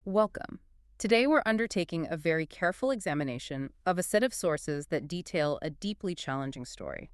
Welcome. Today we're undertaking a very careful examination of a set of sources that detail a deeply challenging story.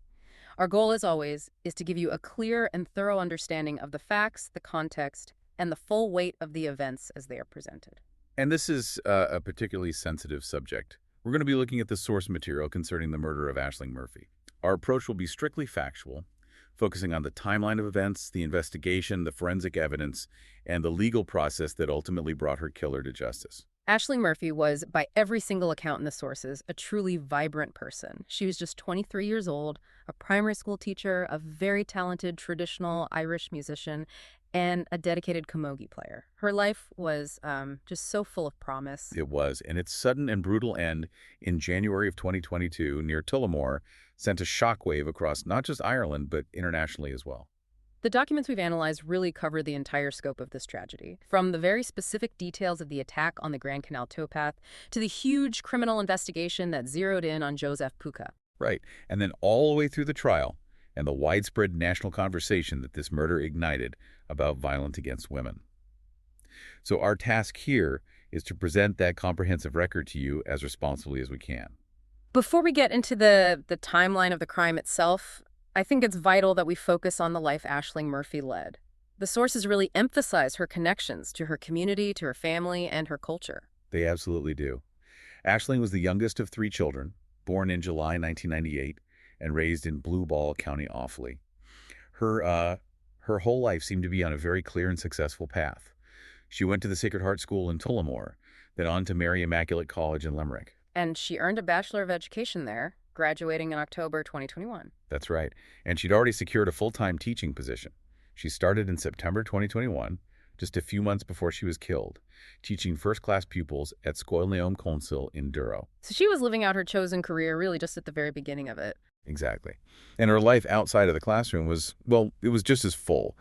Our goal, as always, is to give you a clear and thorough understanding of the facts, the context, and the full weight of the events as they are presented. And this is a particularly sensitive subject. We're going to be looking at the source material concerning the murder of Ashling Murphy. Our approach will be strictly factual, focusing on the timeline of events, the investigation, the forensic evidence, and the legal process that ultimately brought her killer to justice. Ashling Murphy was, by every single account in the sources, a truly vibrant person. She was just 23 years old, a primary school teacher, a very talented traditional Irish musician, and a dedicated camogie player. Her life was just so full of promise. It was, and its sudden and brutal end in January of 2022 near Tullamore sent a shockwave across not just Ireland, but internationally as well. The documents we've analyzed really cover the entire scope of this tragedy, from the very specific details of the attack on the Grand Canal towpath to the huge criminal investigation that zeroed in on Joseph Puka. Right, and then all the way through the trial and the widespread national conversation that this murder ignited about violence against women. So our task here is to present that comprehensive record to you as responsibly as we can. Before we get into the timeline of the crime itself, I think it's vital that we focus on the life Ashling Murphy led. The sources really emphasize her connections to her community, to her family, and her culture. They absolutely do. Ashling was the youngest of three children, born in July 1998 and raised in Blue Ball, County Offaly. Her whole life seemed to be on a very clear and successful path. She went to the Sacred Heart School in Tullamore, then on to Mary Immaculate College in Limerick. And she earned a Bachelor of Education there, graduating in October 2021. That's right. And she'd already secured a full-time teaching position. She started in September 2021, just a few months before she was killed, teaching first-class pupils at Scoil Naom Council in Duro. So she was living out her chosen career really just at the very beginning of it. Exactly. And her life outside of the classroom was, well, it was just as full.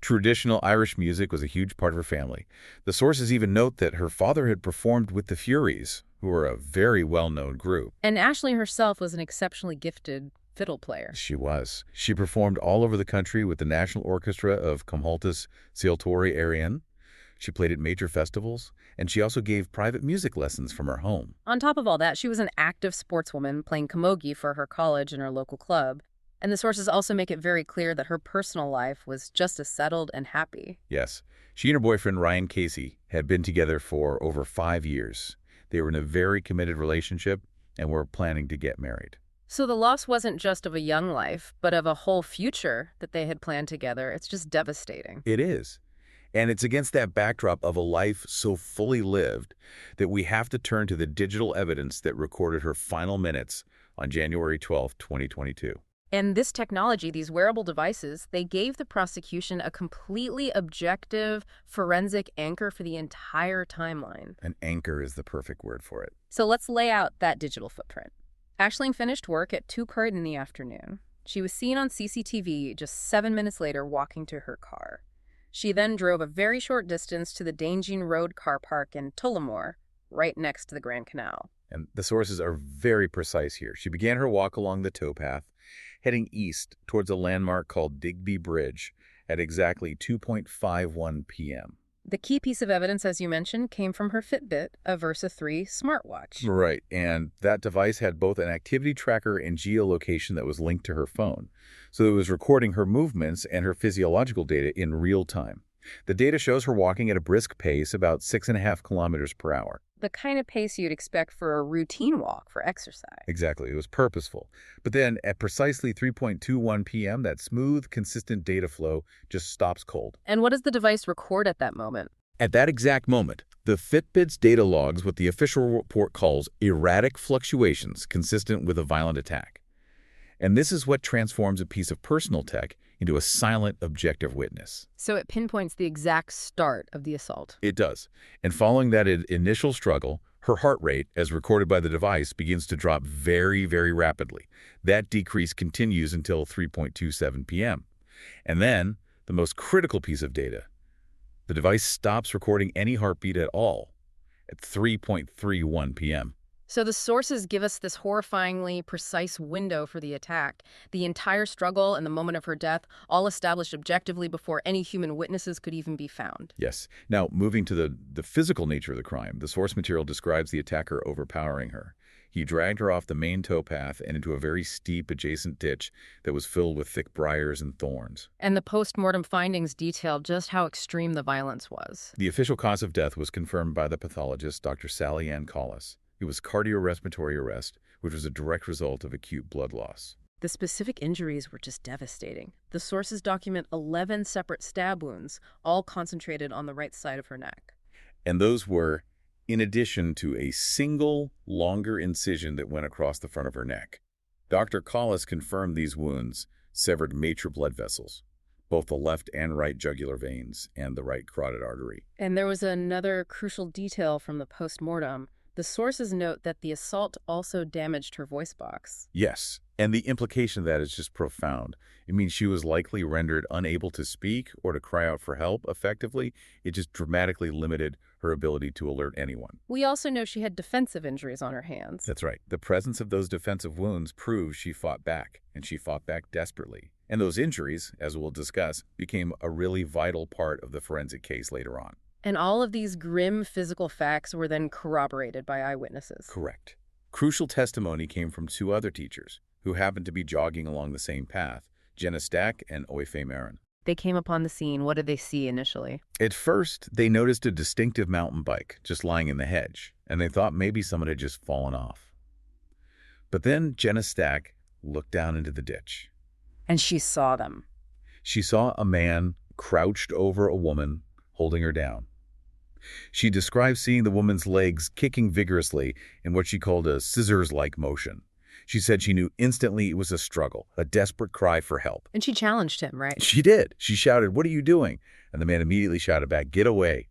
Traditional Irish music was a huge part of her family. The sources even note that her father had performed with the Furies, who were a very well-known group. And Ashley herself was an exceptionally gifted fiddle player. She was. She performed all over the country with the National Orchestra of Comhaltas Sealtóirí Éireann. She played at major festivals, and she also gave private music lessons from her home. On top of all that, she was an active sportswoman playing camogie for her college and her local club. And the sources also make it very clear that her personal life was just as settled and happy. Yes. She and her boyfriend, Ryan Casey, had been together for over 5 years. They were in a very committed relationship and were planning to get married. So the loss wasn't just of a young life, but of a whole future that they had planned together. It's just devastating. It is. And it's against that backdrop of a life so fully lived that we have to turn to the digital evidence that recorded her final minutes on January 12, 2022. And this technology, these wearable devices, they gave the prosecution a completely objective forensic anchor for the entire timeline. An anchor is the perfect word for it. So let's lay out that digital footprint. Ashling finished work at 2:00 in the afternoon. She was seen on CCTV just 7 minutes later walking to her car. She then drove a very short distance to the Dangeen Road car park in Tullamore, right next to the Grand Canal. And the sources are very precise here. She began her walk along the towpath, heading east towards a landmark called Digby Bridge at exactly 2:51 p.m. The key piece of evidence, as you mentioned, came from her Fitbit, a Versa 3 smartwatch. Right, and that device had both an activity tracker and geolocation that was linked to her phone. So it was recording her movements and her physiological data in real time. The data shows her walking at a brisk pace, about 6.5 kilometers per hour. The kind of pace you'd expect for a routine walk for exercise. Exactly, it was purposeful. But then at precisely 3:21 p.m., that smooth, consistent data flow just stops cold. And what does the device record at that moment? At that exact moment, the Fitbit's data logs what the official report calls erratic fluctuations consistent with a violent attack. And this is what transforms a piece of personal tech into a silent, objective witness. So it pinpoints the exact start of the assault. It does. And following that initial struggle, her heart rate, as recorded by the device, begins to drop very, very rapidly. That decrease continues until 3:27 p.m. And then, the most critical piece of data, the device stops recording any heartbeat at all at 3:31 p.m. So the sources give us this horrifyingly precise window for the attack. The entire struggle and the moment of her death, all established objectively before any human witnesses could even be found. Yes. Now, moving to the physical nature of the crime, the source material describes the attacker overpowering her. He dragged her off the main towpath and into a very steep adjacent ditch that was filled with thick briars and thorns. And the post-mortem findings detailed just how extreme the violence was. The official cause of death was confirmed by the pathologist, Dr. Sally Ann Collis. It was cardiorespiratory arrest, which was a direct result of acute blood loss. The specific injuries were just devastating. The sources document 11 separate stab wounds, all concentrated on the right side of her neck. And those were in addition to a single, longer incision that went across the front of her neck. Dr. Collis confirmed these wounds severed major blood vessels, both the left and right jugular veins and the right carotid artery. And there was another crucial detail from the post-mortem. The sources note that the assault also damaged her voice box. Yes, and the implication of that is just profound. It means she was likely rendered unable to speak or to cry out for help effectively. It just dramatically limited her ability to alert anyone. We also know she had defensive injuries on her hands. That's right. The presence of those defensive wounds proves she fought back, and she fought back desperately. And those injuries, as we'll discuss, became a really vital part of the forensic case later on. And all of these grim physical facts were then corroborated by eyewitnesses. Correct. Crucial testimony came from two other teachers who happened to be jogging along the same path, Jenna Stack and Oife Marin. They came upon the scene. What did they see initially? At first, they noticed a distinctive mountain bike just lying in the hedge, and they thought maybe someone had just fallen off. But then Jenna Stack looked down into the ditch. And she saw them. She saw a man crouched over a woman, holding her down. She described seeing the woman's legs kicking vigorously in what she called a scissors-like motion. She said she knew instantly it was a struggle, a desperate cry for help. And she challenged him, right? She did. She shouted, "What are you doing?" And the man immediately shouted back, "Get away."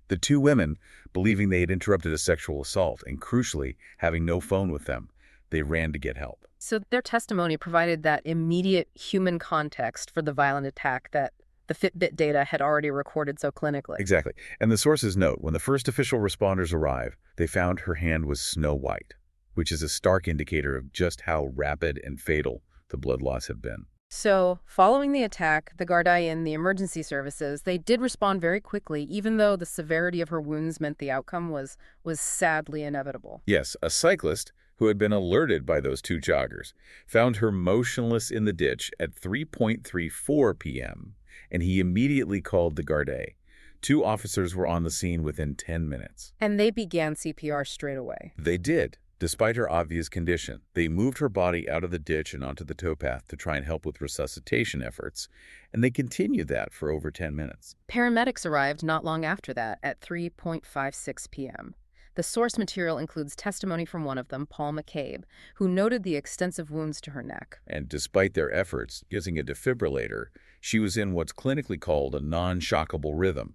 The two women, believing they had interrupted a sexual assault and, crucially, having no phone with them, they ran to get help. So their testimony provided that immediate human context for the violent attack that the Fitbit data had already recorded so clinically. Exactly. And the sources note, when the first official responders arrived, they found her hand was snow white, which is a stark indicator of just how rapid and fatal the blood loss had been. So, following the attack, the Gardaí and the emergency services, they did respond very quickly, even though the severity of her wounds meant the outcome was sadly inevitable. Yes, a cyclist who had been alerted by those two joggers found her motionless in the ditch at 3:34 p.m., and he immediately called the Gardaí. Two officers were on the scene within 10 minutes. And they began CPR straight away. They did. Despite her obvious condition, they moved her body out of the ditch and onto the towpath to try and help with resuscitation efforts, and they continued that for over 10 minutes. Paramedics arrived not long after that at 3:56 p.m. The source material includes testimony from one of them, Paul McCabe, who noted the extensive wounds to her neck. And despite their efforts using a defibrillator, she was in what's clinically called a non-shockable rhythm.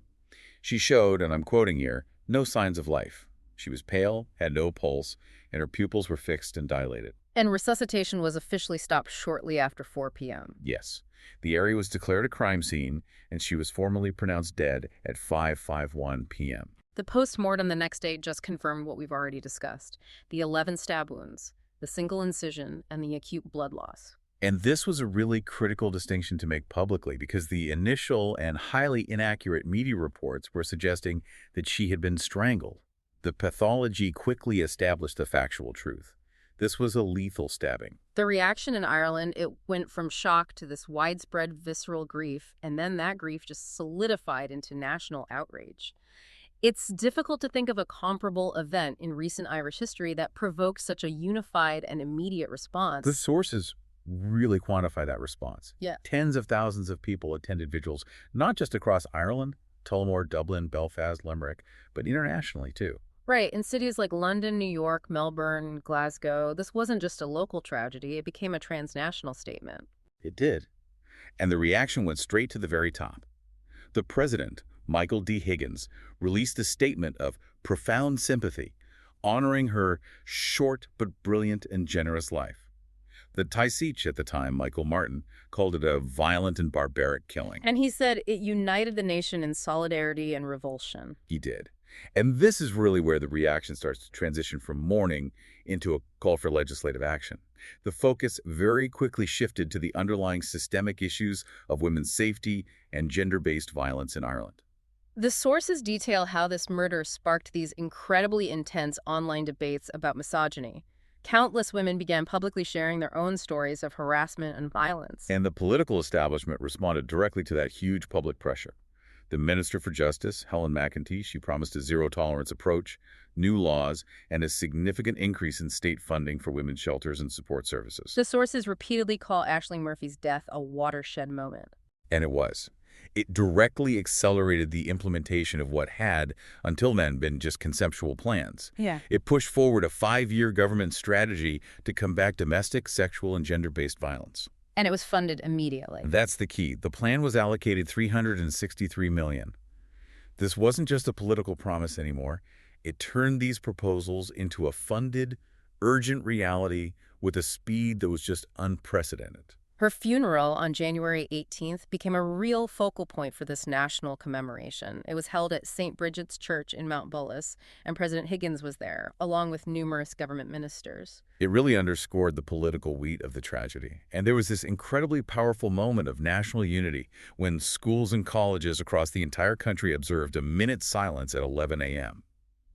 She showed, and I'm quoting here, no signs of life. She was pale, had no pulse, and her pupils were fixed and dilated. And resuscitation was officially stopped shortly after 4 p.m. Yes. The area was declared a crime scene, and she was formally pronounced dead at 5:51 p.m. The post-mortem the next day just confirmed what we've already discussed: the 11 stab wounds, the single incision, and the acute blood loss. And this was a really critical distinction to make publicly because the initial and highly inaccurate media reports were suggesting that she had been strangled. The pathology quickly established the factual truth. This was a lethal stabbing. The reaction in Ireland, it went from shock to this widespread visceral grief, and then that grief just solidified into national outrage. It's difficult to think of a comparable event in recent Irish history that provoked such a unified and immediate response. The sources really quantify that response. Yeah. Tens of thousands of people attended vigils, not just across Ireland, Tullamore, Dublin, Belfast, Limerick, but internationally too. Right. In cities like London, New York, Melbourne, Glasgow, this wasn't just a local tragedy. It became a transnational statement. It did. And the reaction went straight to the very top. The president, Michael D. Higgins, released a statement of profound sympathy, honoring her short but brilliant and generous life. The Taoiseach at the time, Michael Martin, called it a violent and barbaric killing. And he said it united the nation in solidarity and revulsion. He did. And this is really where the reaction starts to transition from mourning into a call for legislative action. The focus very quickly shifted to the underlying systemic issues of women's safety and gender-based violence in Ireland. The sources detail how this murder sparked these incredibly intense online debates about misogyny. Countless women began publicly sharing their own stories of harassment and violence. And the political establishment responded directly to that huge public pressure. The Minister for Justice, Helen McEntee, she promised a zero-tolerance approach, new laws, and a significant increase in state funding for women's shelters and support services. The sources repeatedly call Ashling Murphy's death a watershed moment. And it was. It directly accelerated the implementation of what had, until then, been just conceptual plans. Yeah. It pushed forward a 5-year government strategy to combat domestic, sexual, and gender-based violence. And it was funded immediately. That's the key. The plan was allocated $363 million. This wasn't just a political promise anymore. It turned these proposals into a funded, urgent reality with a speed that was just unprecedented. Her funeral on January 18th became a real focal point for this national commemoration. It was held at St. Bridget's Church in Mount Bullis, and President Higgins was there, along with numerous government ministers. It really underscored the political weight of the tragedy. And there was this incredibly powerful moment of national unity when schools and colleges across the entire country observed a minute's silence at 11 a.m.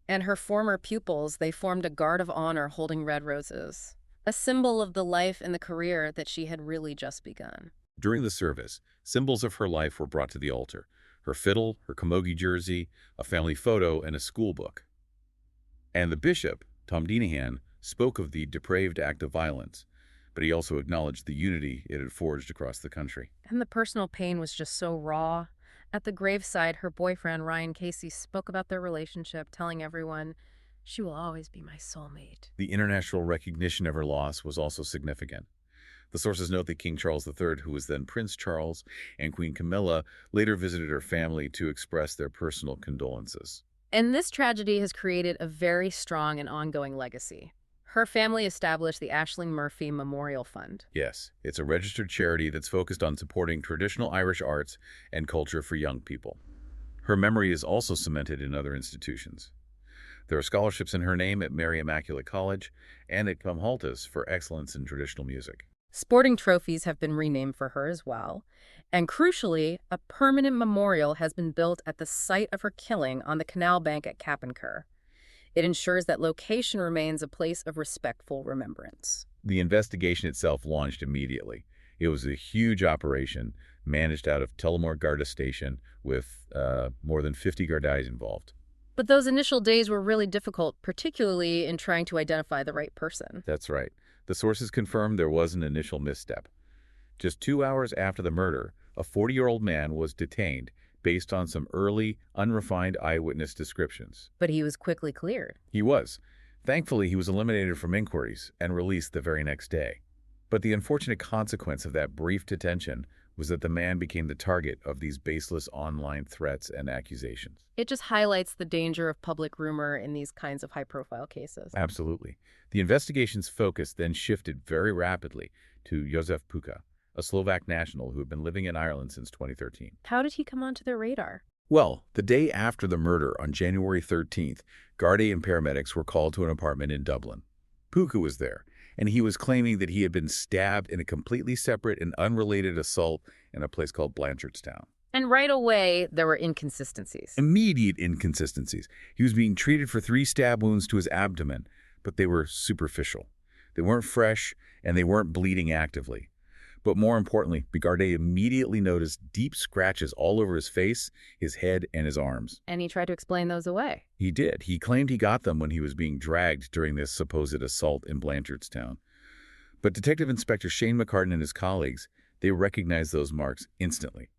And her former pupils, they formed a guard of honor holding red roses, a symbol of the life and the career that she had really just begun. During the service, symbols of her life were brought to the altar: her fiddle, her camogie jersey, a family photo, and a school book. And the bishop, Tom Dinahan, spoke of the depraved act of violence, but he also acknowledged the unity it had forged across the country. And the personal pain was just so raw. At the graveside, her boyfriend, Ryan Casey, spoke about their relationship, telling everyone, "She will always be my soulmate." The international recognition of her loss was also significant. The sources note that King Charles III, who was then Prince Charles, and Queen Camilla later visited her family to express their personal condolences. And this tragedy has created a very strong and ongoing legacy. Her family established the Ashling Murphy Memorial Fund. Yes, it's a registered charity that's focused on supporting traditional Irish arts and culture for young people. Her memory is also cemented in other institutions. There are scholarships in her name at Mary Immaculate College and at Cumhaltas for excellence in traditional music. Sporting trophies have been renamed for her as well. And crucially, a permanent memorial has been built at the site of her killing on the canal bank at Cappencur. It ensures that location remains a place of respectful remembrance. The investigation itself launched immediately. It was a huge operation managed out of Tullamore Garda Station with more than 50 Gardaí involved. But those initial days were really difficult, particularly in trying to identify the right person. That's right. The sources confirmed there was an initial misstep. Just 2 hours after the murder, a 40-year-old man was detained based on some early, unrefined eyewitness descriptions. But he was quickly cleared. He was. Thankfully, he was eliminated from inquiries and released the very next day. But the unfortunate consequence of that brief detention was that the man became the target of these baseless online threats and accusations. It just highlights the danger of public rumor in these kinds of high-profile cases. Absolutely. The investigation's focus then shifted very rapidly to Jozef Puka, a Slovak national who had been living in Ireland since 2013. How did he come onto their radar? Well, the day after the murder on January 13th, Gardaí and paramedics were called to an apartment in Dublin. Puka was there, and he was claiming that he had been stabbed in a completely separate and unrelated assault in a place called Blanchardstown. And right away, there were inconsistencies. Immediate inconsistencies. He was being treated for 3 stab wounds to his abdomen, but they were superficial. They weren't fresh, and they weren't bleeding actively. But more importantly, Gardaí immediately noticed deep scratches all over his face, his head, and his arms. And he tried to explain those away. He did. He claimed he got them when he was being dragged during this supposed assault in Blanchardstown. But Detective Inspector Shane McCartan and his colleagues, they recognized those marks instantly.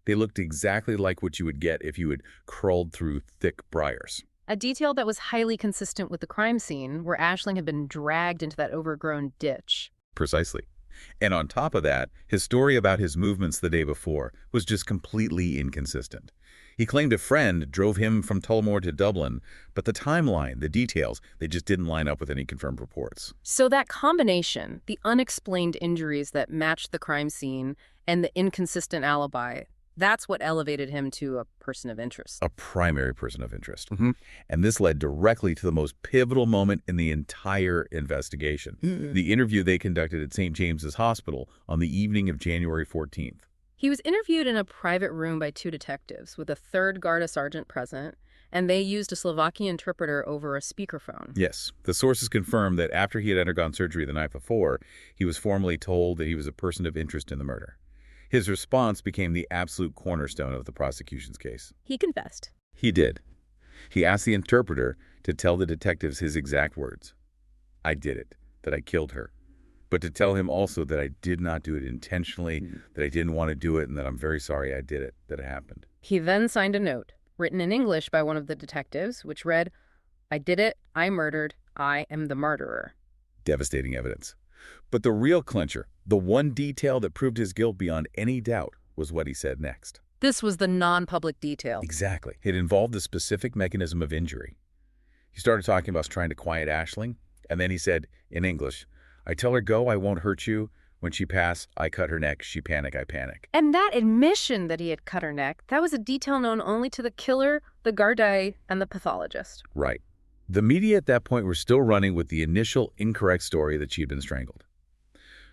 They looked exactly like what you would get if you had crawled through thick briars. A detail that was highly consistent with the crime scene, where Ashling had been dragged into that overgrown ditch. Precisely. And on top of that, his story about his movements the day before was just completely inconsistent. He claimed a friend drove him from Tullamore to Dublin, but the timeline, the details, they just didn't line up with any confirmed reports. So that combination, the unexplained injuries that matched the crime scene and the inconsistent alibi, That's what elevated him to a person of interest. A primary person of interest. Mhm. And this led directly to the most pivotal moment in the entire investigation, the interview they conducted at St. James's Hospital on the evening of January 14th. He was interviewed in a private room by two detectives with a third Garda sergeant present, and they used a Slovakian interpreter over a speakerphone. Yes, the sources confirmed that after he had undergone surgery the night before, he was formally told that he was a person of interest in the murder. His response became the absolute cornerstone of the prosecution's case. He confessed. He did. He asked the interpreter to tell the detectives his exact words. I did it, that I killed her. But to tell him also that I did not do it intentionally, that I didn't want to do it, and that I'm very sorry I did it, that it happened. He then signed a note, written in English by one of the detectives, which read, I did it, I murdered, I am the murderer. Devastating evidence. But the real clincher, the one detail that proved his guilt beyond any doubt, was what he said next. This was the non-public detail. Exactly. It involved the specific mechanism of injury. He started talking about trying to quiet Ashling, and then he said, in English, I tell her go, I won't hurt you. When she pass, I cut her neck. She panic, I panic. And that admission that he had cut her neck, that was a detail known only to the killer, the Gardai, and the pathologist. Right. The media at that point were still running with the initial incorrect story that she had been strangled.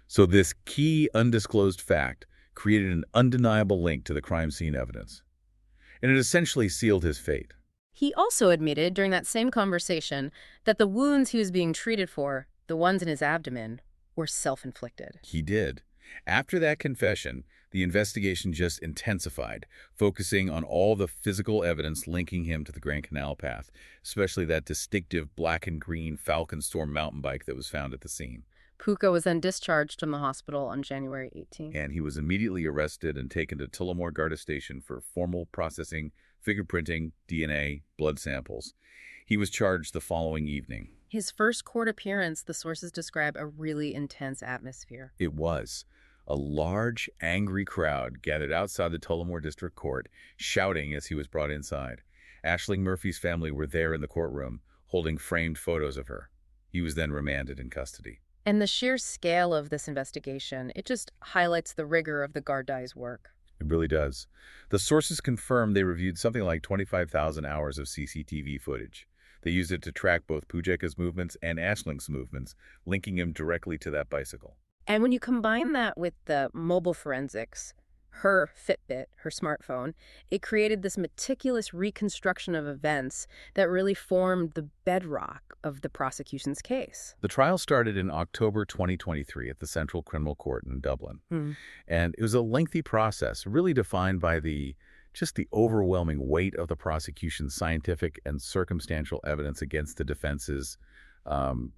So this key undisclosed fact created an undeniable link to the crime scene evidence. And it essentially sealed his fate. He also admitted during that same conversation that the wounds he was being treated for, the ones in his abdomen, were self-inflicted. He did. After that confession, the investigation just intensified, focusing on all the physical evidence linking him to the Grand Canal path, especially that distinctive black and green Falcon Storm mountain bike that was found at the scene. Puka was then discharged from the hospital on January 18th. And he was immediately arrested and taken to Tullamore Garda Station for formal processing, fingerprinting, DNA, blood samples. He was charged the following evening. His first court appearance, the sources describe a really intense atmosphere. It was. A large, angry crowd gathered outside the Tullamore District Court, shouting as he was brought inside. Ashling Murphy's family were there in the courtroom, holding framed photos of her. He was then remanded in custody. And the sheer scale of this investigation, it just highlights the rigor of the Gardai's work. It really does. The sources confirmed they reviewed something like 25,000 hours of CCTV footage. They used it to track both Pujeka's movements and Ashling's movements, linking him directly to that bicycle. And when you combine that with the mobile forensics, her Fitbit, her smartphone, it created this meticulous reconstruction of events that really formed the bedrock of the prosecution's case. The trial started in October 2023 at the Central Criminal Court in Dublin. And it was a lengthy process, really defined by just the overwhelming weight of the prosecution's scientific and circumstantial evidence against the defense's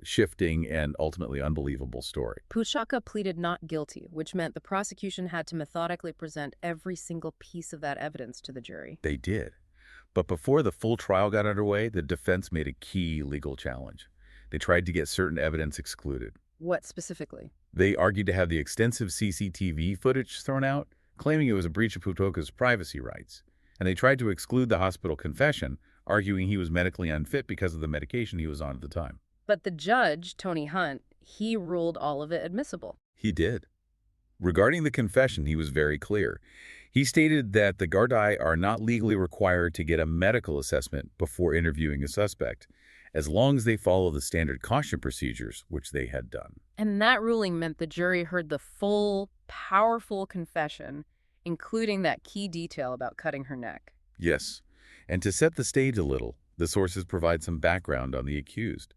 shifting and ultimately unbelievable story. Pushaka pleaded not guilty, which meant the prosecution had to methodically present every single piece of that evidence to the jury. They did. But before the full trial got underway, the defense made a key legal challenge. They tried to get certain evidence excluded. What specifically? They argued to have the extensive CCTV footage thrown out, claiming it was a breach of Putoka's privacy rights. And they tried to exclude the hospital confession, arguing he was medically unfit because of the medication he was on at the time. But the judge, Tony Hunt, he ruled all of it admissible. He did. Regarding the confession, he was very clear. He stated that the Gardai are not legally required to get a medical assessment before interviewing a suspect, as long as they follow the standard caution procedures, which they had done. And that ruling meant the jury heard the full, powerful confession, including that key detail about cutting her neck. Yes. And to set the stage a little, the sources provide some background on the accused.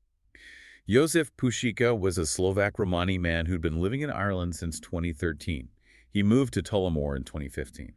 Jozef Pušika was a Slovak Romani man who'd been living in Ireland since 2013. He moved to Tullamore in 2015.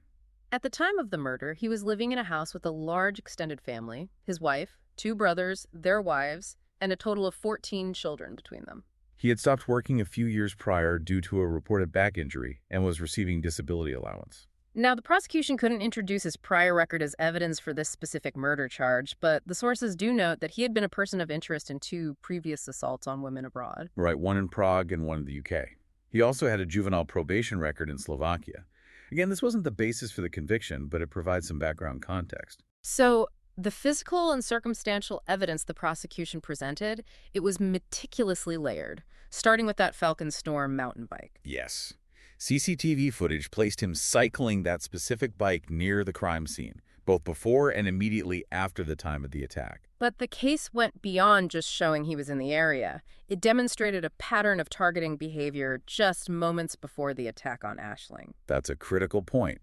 At the time of the murder, he was living in a house with a large extended family, his wife, 2 brothers, their wives, and a total of 14 children between them. He had stopped working a few years prior due to a reported back injury and was receiving disability allowance. Now, the prosecution couldn't introduce his prior record as evidence for this specific murder charge, but the sources do note that he had been a person of interest in 2 previous assaults on women abroad. Right, one in Prague and one in the UK. He also had a juvenile probation record in Slovakia. Again, this wasn't the basis for the conviction, but it provides some background context. So, the physical and circumstantial evidence the prosecution presented, it was meticulously layered, starting with that Falcon Storm mountain bike. Yes. CCTV footage placed him cycling that specific bike near the crime scene, both before and immediately after the time of the attack. But the case went beyond just showing he was in the area. It demonstrated a pattern of targeting behavior just moments before the attack on Ashling. That's a critical point.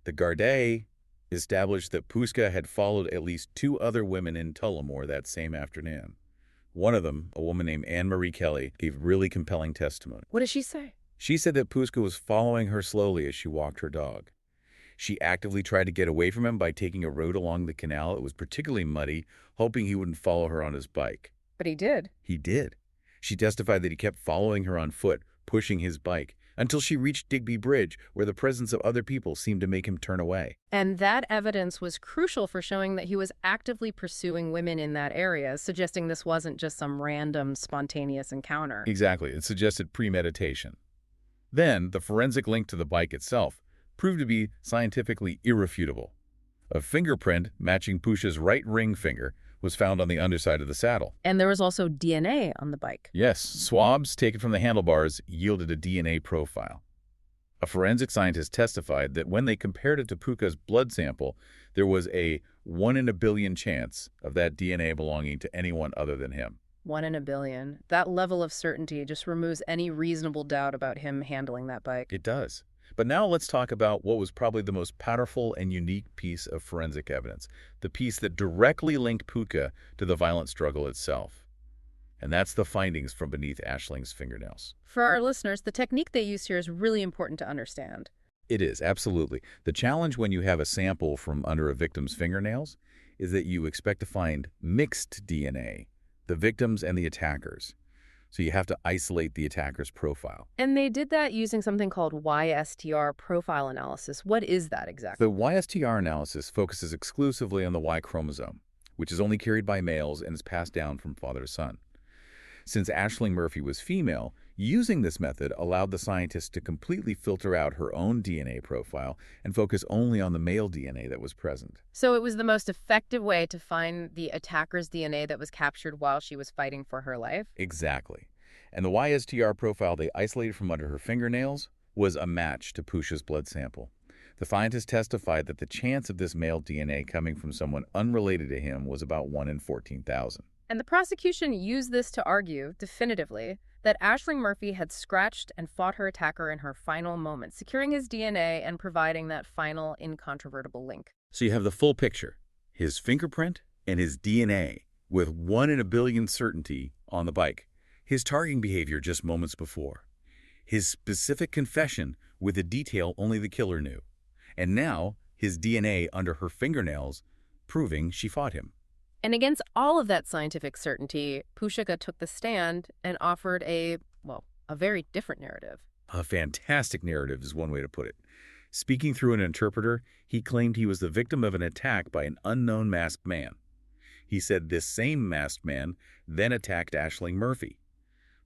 The Gardaí established that Puska had followed at least 2 other women in Tullamore that same afternoon. One of them, a woman named Anne-Marie Kelly, gave really compelling testimony. What did she say? She said that Puska was following her slowly as she walked her dog. She actively tried to get away from him by taking a road along the canal. It was particularly muddy, hoping he wouldn't follow her on his bike. But he did. He did. She testified that he kept following her on foot, pushing his bike, until she reached Digby Bridge, where the presence of other people seemed to make him turn away. And that evidence was crucial for showing that he was actively pursuing women in that area, suggesting this wasn't just some random, spontaneous encounter. Exactly. It suggested premeditation. Then, the forensic link to the bike itself proved to be scientifically irrefutable. A fingerprint matching Pusha's right ring finger was found on the underside of the saddle. And there was also DNA on the bike. Yes, swabs taken from the handlebars yielded a DNA profile. A forensic scientist testified that when they compared it to Puka's blood sample, there was a 1 in a billion chance of that DNA belonging to anyone other than him. 1 in a billion. That level of certainty just removes any reasonable doubt about him handling that bike. It does. But now let's talk about what was probably the most powerful and unique piece of forensic evidence, the piece that directly linked Puka to the violent struggle itself. And that's the findings from beneath Ashling's fingernails. For our listeners, the technique they used here is really important to understand. It is, absolutely. The challenge when you have a sample from under a victim's fingernails is that you expect to find mixed DNA, the victims and the attackers. So you have to isolate the attacker's profile. And they did that using something called YSTR profile analysis. What is that exactly? The YSTR analysis focuses exclusively on the Y chromosome, which is only carried by males and is passed down from father to son. Since Ashling Murphy was female, using this method allowed the scientists to completely filter out her own DNA profile and focus only on the male DNA that was present. So it was the most effective way to find the attacker's DNA that was captured while she was fighting for her life? Exactly. And the YSTR profile they isolated from under her fingernails was a match to Pusha's blood sample. The scientists testified that the chance of this male DNA coming from someone unrelated to him was about 1 in 14,000. And the prosecution used this to argue, definitively, that Ashling Murphy had scratched and fought her attacker in her final moments, securing his DNA and providing that final, incontrovertible link. So you have the full picture, his fingerprint and his DNA, with 1 in a billion certainty on the bike. His targeting behavior just moments before. His specific confession with a detail only the killer knew. And now, his DNA under her fingernails, proving she fought him. And against all of that scientific certainty, Pushika took the stand and offered a very different narrative. A fantastic narrative is one way to put it. Speaking through an interpreter, he claimed he was the victim of an attack by an unknown masked man. He said this same masked man then attacked Ashling Murphy.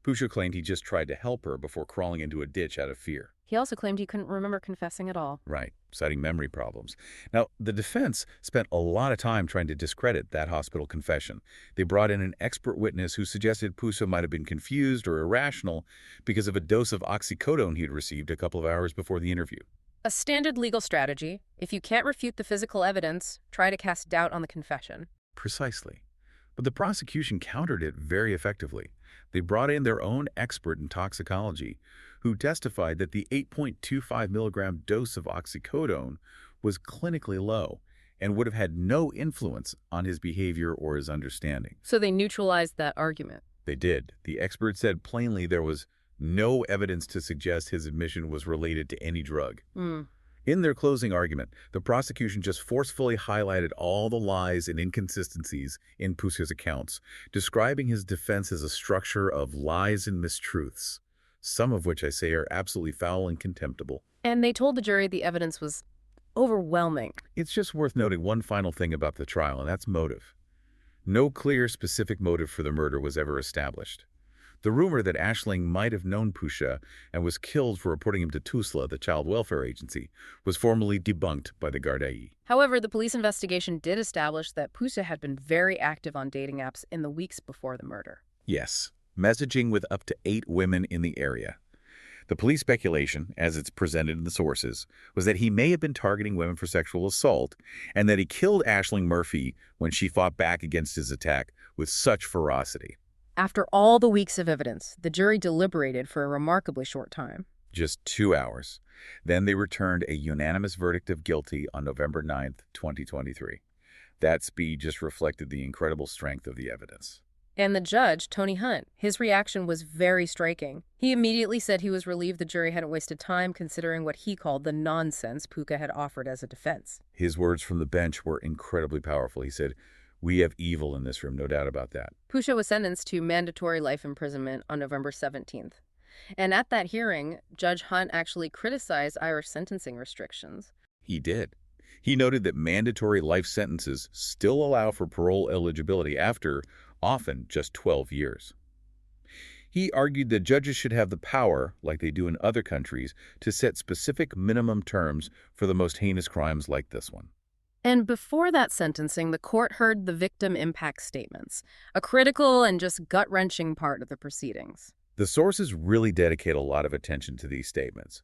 Pusha claimed he just tried to help her before crawling into a ditch out of fear. He also claimed he couldn't remember confessing at all. Right, citing memory problems. Now, the defense spent a lot of time trying to discredit that hospital confession. They brought in an expert witness who suggested Pusha might have been confused or irrational because of a dose of oxycodone he'd received a couple of hours before the interview. A standard legal strategy. If you can't refute the physical evidence, try to cast doubt on the confession. Precisely. But the prosecution countered it very effectively. They brought in their own expert in toxicology, who testified that the 8.25 milligram dose of oxycodone was clinically low and would have had no influence on his behavior or his understanding. So they neutralized that argument. They did. The expert said plainly there was no evidence to suggest his admission was related to any drug. In their closing argument, the prosecution just forcefully highlighted all the lies and inconsistencies in Pusha's accounts, describing his defense as a structure of lies and mistruths, some of which I say are absolutely foul and contemptible. And they told the jury the evidence was overwhelming. It's just worth noting one final thing about the trial, and that's motive. No clear, specific motive for the murder was ever established. The rumor that Ashling might have known Pusha and was killed for reporting him to TUSLA, the child welfare agency, was formally debunked by the Gardaí. However, the police investigation did establish that Pusha had been very active on dating apps in the weeks before the murder. Yes, messaging with up to 8 women in the area. The police speculation, as it's presented in the sources, was that he may have been targeting women for sexual assault and that he killed Ashling Murphy when she fought back against his attack with such ferocity. After all the weeks of evidence, the jury deliberated for a remarkably short time. Just 2 hours. Then they returned a unanimous verdict of guilty on November 9th, 2023. That speed just reflected the incredible strength of the evidence. And the judge, Tony Hunt, his reaction was very striking. He immediately said he was relieved the jury hadn't wasted time considering what he called the nonsense Puka had offered as a defense. His words from the bench were incredibly powerful. He said, "We have evil in this room, no doubt about that." Pusha was sentenced to mandatory life imprisonment on November 17th. And at that hearing, Judge Hunt actually criticized Irish sentencing restrictions. He did. He noted that mandatory life sentences still allow for parole eligibility after, often, just 12 years. He argued that judges should have the power, like they do in other countries, to set specific minimum terms for the most heinous crimes like this one. And before that sentencing, the court heard the victim impact statements, a critical and just gut-wrenching part of the proceedings. The sources really dedicate a lot of attention to these statements.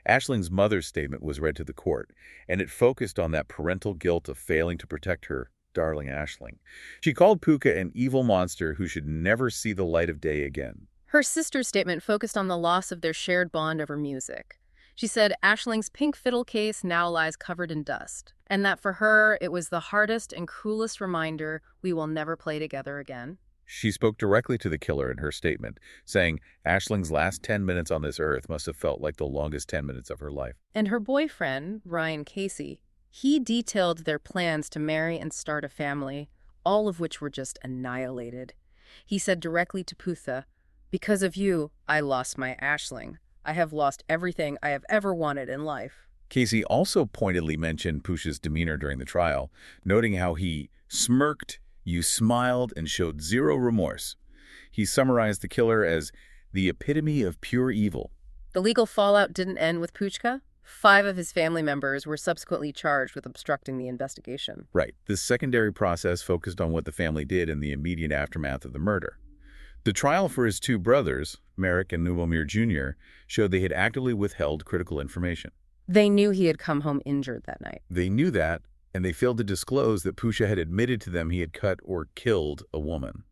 Ashling's mother's statement was read to the court, and it focused on that parental guilt of failing to protect her darling Ashling. She called Puka an evil monster who should never see the light of day again. Her sister's statement focused on the loss of their shared bond over music. She said Ashling's pink fiddle case now lies covered in dust, and that for her, it was the hardest and cruelest reminder we will never play together again. She spoke directly to the killer in her statement, saying Ashling's last 10 minutes on this earth must have felt like the longest 10 minutes of her life. And her boyfriend, Ryan Casey, he detailed their plans to marry and start a family, all of which were just annihilated. He said directly to Putha, "Because of you, I lost my Ashling. I have lost everything I have ever wanted in life." Casey also pointedly mentioned Pusha's demeanor during the trial, noting how he smirked, you smiled, and showed zero remorse. He summarized the killer as the epitome of pure evil. The legal fallout didn't end with Puchka. 5 of his family members were subsequently charged with obstructing the investigation. Right. This secondary process focused on what the family did in the immediate aftermath of the murder. The trial for his 2 brothers, Merrick and Lubomir Jr., showed they had actively withheld critical information. They knew he had come home injured that night. They knew that, and they failed to disclose that Pusha had admitted to them he had cut or killed a woman.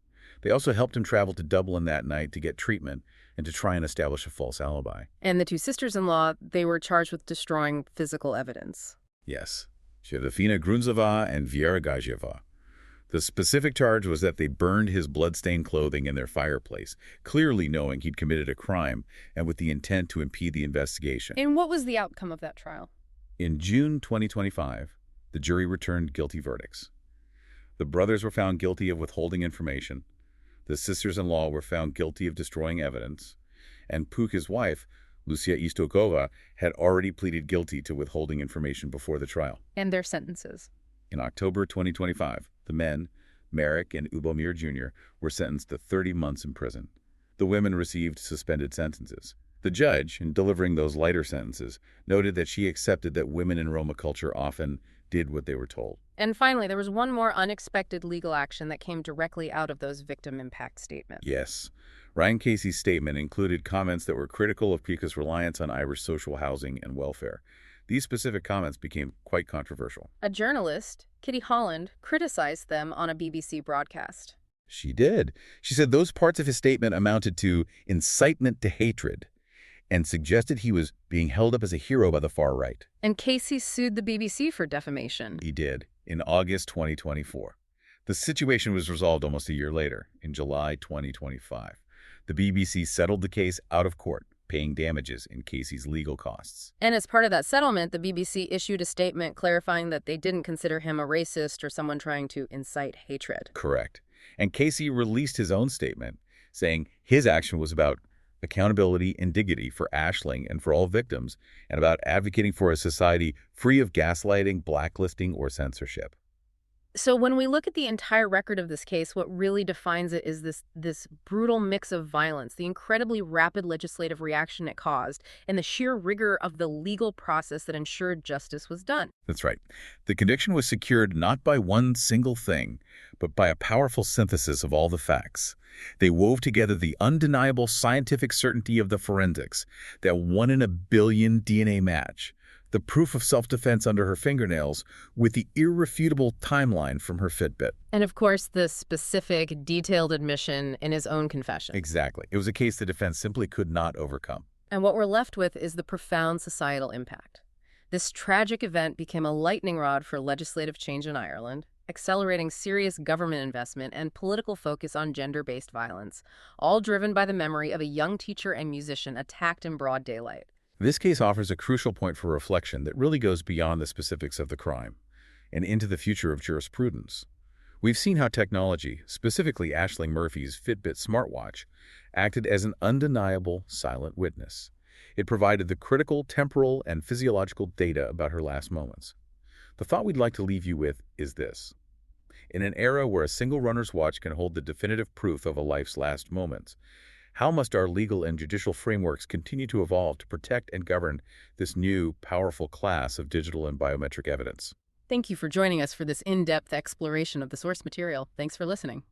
They also helped him travel to Dublin that night to get treatment and to try and establish a false alibi. And the 2 sisters-in-law, they were charged with destroying physical evidence. Yes, Josefina Grunzova and Viera Gajeva. The specific charge was that they burned his blood-stained clothing in their fireplace, clearly knowing he'd committed a crime and with the intent to impede the investigation. And what was the outcome of that trial? In June 2025, the jury returned guilty verdicts. The brothers were found guilty of withholding information. The sisters-in-law were found guilty of destroying evidence. And Puka's wife, Lucia Istokova, had already pleaded guilty to withholding information before the trial. And their sentences. In October 2025, the men, Merrick and Lubomir Jr., were sentenced to 30 months in prison. The women received suspended sentences. The judge, in delivering those lighter sentences, noted that she accepted that women in Roma culture often did what they were told. And finally, there was one more unexpected legal action that came directly out of those victim impact statements. Yes. Ryan Casey's statement included comments that were critical of Puka's reliance on Irish social housing and welfare. These specific comments became quite controversial. A journalist, Kitty Holland, criticized them on a BBC broadcast. She did. She said those parts of his statement amounted to incitement to hatred and suggested he was being held up as a hero by the far right. And Casey sued the BBC for defamation. He did, in August 2024. The situation was resolved almost a year later, in July 2025. The BBC settled the case out of court, paying damages in Casey's legal costs. And as part of that settlement, the BBC issued a statement clarifying that they didn't consider him a racist or someone trying to incite hatred. Correct. And Casey released his own statement, saying his action was about accountability and dignity for Ashling and for all victims, and about advocating for a society free of gaslighting, blacklisting, or censorship. So when we look at the entire record of this case, what really defines it is this brutal mix of violence, the incredibly rapid legislative reaction it caused, and the sheer rigor of the legal process that ensured justice was done. That's right. The conviction was secured not by one single thing, but by a powerful synthesis of all the facts. They wove together the undeniable scientific certainty of the forensics, that 1 in a billion DNA match, the proof of self-defense under her fingernails, with the irrefutable timeline from her Fitbit. And of course, the specific, detailed admission in his own confession. Exactly. It was a case the defense simply could not overcome. And what we're left with is the profound societal impact. This tragic event became a lightning rod for legislative change in Ireland, accelerating serious government investment and political focus on gender-based violence, all driven by the memory of a young teacher and musician attacked in broad daylight. This case offers a crucial point for reflection that really goes beyond the specifics of the crime and into the future of jurisprudence. We've seen how technology, specifically Ashling Murphy's Fitbit smartwatch, acted as an undeniable silent witness. It provided the critical temporal and physiological data about her last moments. The thought we'd like to leave you with is this. In an era where a single runner's watch can hold the definitive proof of a life's last moments, how must our legal and judicial frameworks continue to evolve to protect and govern this new, powerful class of digital and biometric evidence? Thank you for joining us for this in-depth exploration of the source material. Thanks for listening.